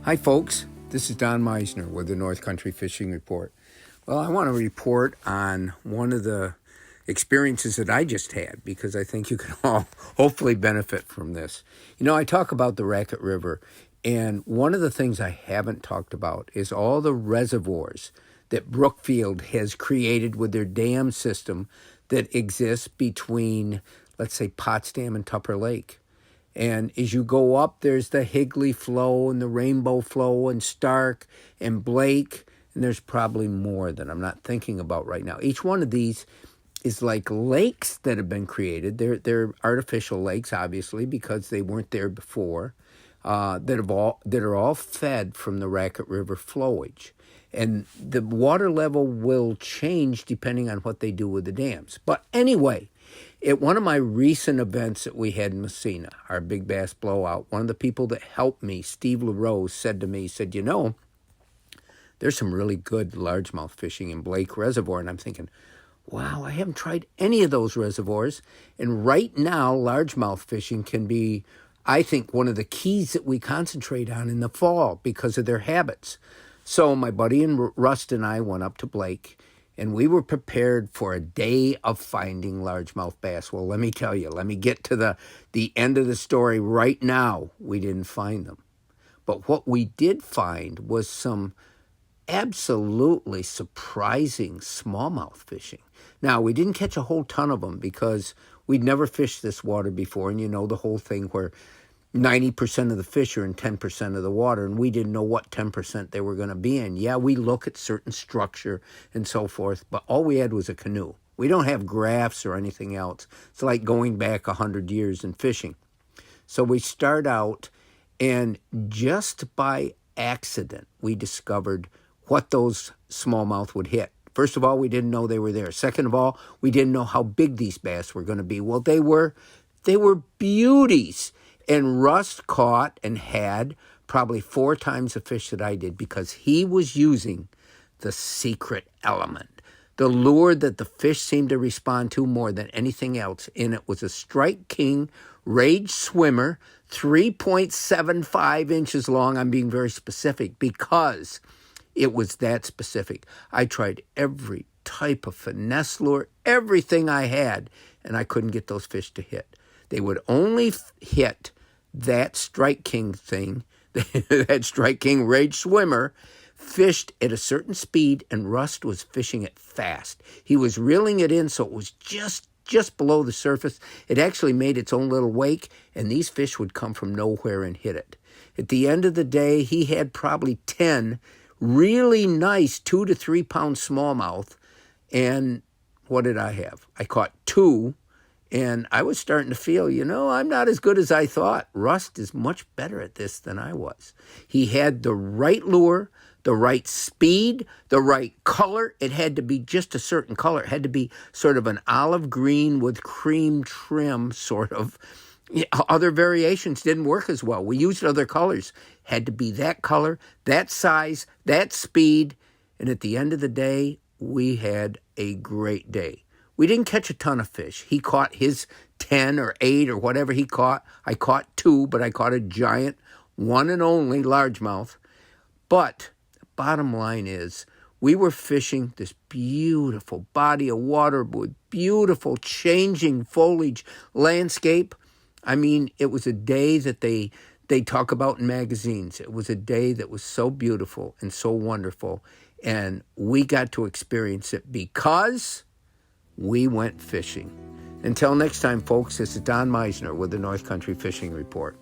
Hi folks, this is Don Meisner with the North Country Fishing Report. Well, I want to report on one of the experiences that I just had because I think you can all hopefully benefit from this. You know, I talk about the Raquette River, and one of the things I haven't talked about is all the reservoirs that Brookfield has created with their dam system that exists between, let's say, Potsdam and Tupper Lake. And as you go up, there's the Higley Flow and the Rainbow Flow and Stark and Blake. And there's probably more that I'm not thinking about right now. Each one of these is like lakes that have been created. They're artificial lakes, obviously, because they weren't there before, that are all fed from the Raquette River flowage. And the water level will change depending on what they do with the dams. But anyway, at one of my recent events that we had in Messina, our big bass blowout, one of the people that helped me, Steve LaRose, said to me, you know, there's some really good largemouth fishing in Blake Reservoir. And I'm thinking, wow, I haven't tried any of those reservoirs. And right now, largemouth fishing can be, I think, one of the keys that we concentrate on in the fall because of their habits. So my buddy and Rust and I went up to Blake, and we were prepared for a day of finding largemouth bass. Well, let me tell you, let me get to the end of the story right now. We didn't find them. But what we did find was some absolutely surprising smallmouth fishing. Now, we didn't catch a whole ton of them because we'd never fished this water before, and you know the whole thing where 90% of the fish are in 10% of the water, and we didn't know what 10% they were going to be in. Yeah, we look at certain structure and so forth, but all we had was a canoe. We don't have graphs or anything else. It's like going back 100 years in fishing. So we start out, and just by accident, we discovered what those smallmouth would hit. First of all, we didn't know they were there. Second of all, we didn't know how big these bass were going to be. Well, they were beauties. And Russ caught and had probably 4 times the fish that I did because he was using the secret element, the lure that the fish seemed to respond to more than anything else. And it was a Strike King Rage Swimmer, 3.75 inches long. I'm being very specific because it was that specific. I tried every type of finesse lure, everything I had, and I couldn't get those fish to hit. They would only hit that Strike King thing, that Strike King Rage Swimmer, fished at a certain speed, and Rust was fishing it fast. He was reeling it in, so it was just below the surface. It actually made its own little wake, and these fish would come from nowhere and hit it. At the end of the day, he had probably 10 really nice 2 to 3 pound smallmouth, and what did I have? I caught 2. And I was starting to feel, you know, I'm not as good as I thought. Rust is much better at this than I was. He had the right lure, the right speed, the right color. It had to be just a certain color. It had to be sort of an olive green with cream trim, sort of. Other variations didn't work as well. We used other colors. Had to be that color, that size, that speed. And at the end of the day, we had a great day. We didn't catch a ton of fish. He caught his 10 or 8 or whatever he caught. I caught 2, but I caught a giant, one and only largemouth. But the bottom line is we were fishing this beautiful body of water with beautiful changing foliage landscape. I mean, it was a day that they talk about in magazines. It was a day that was so beautiful and so wonderful. And we got to experience it because we went fishing. Until next time, folks, this is Don Meisner with the North Country Fishing Report.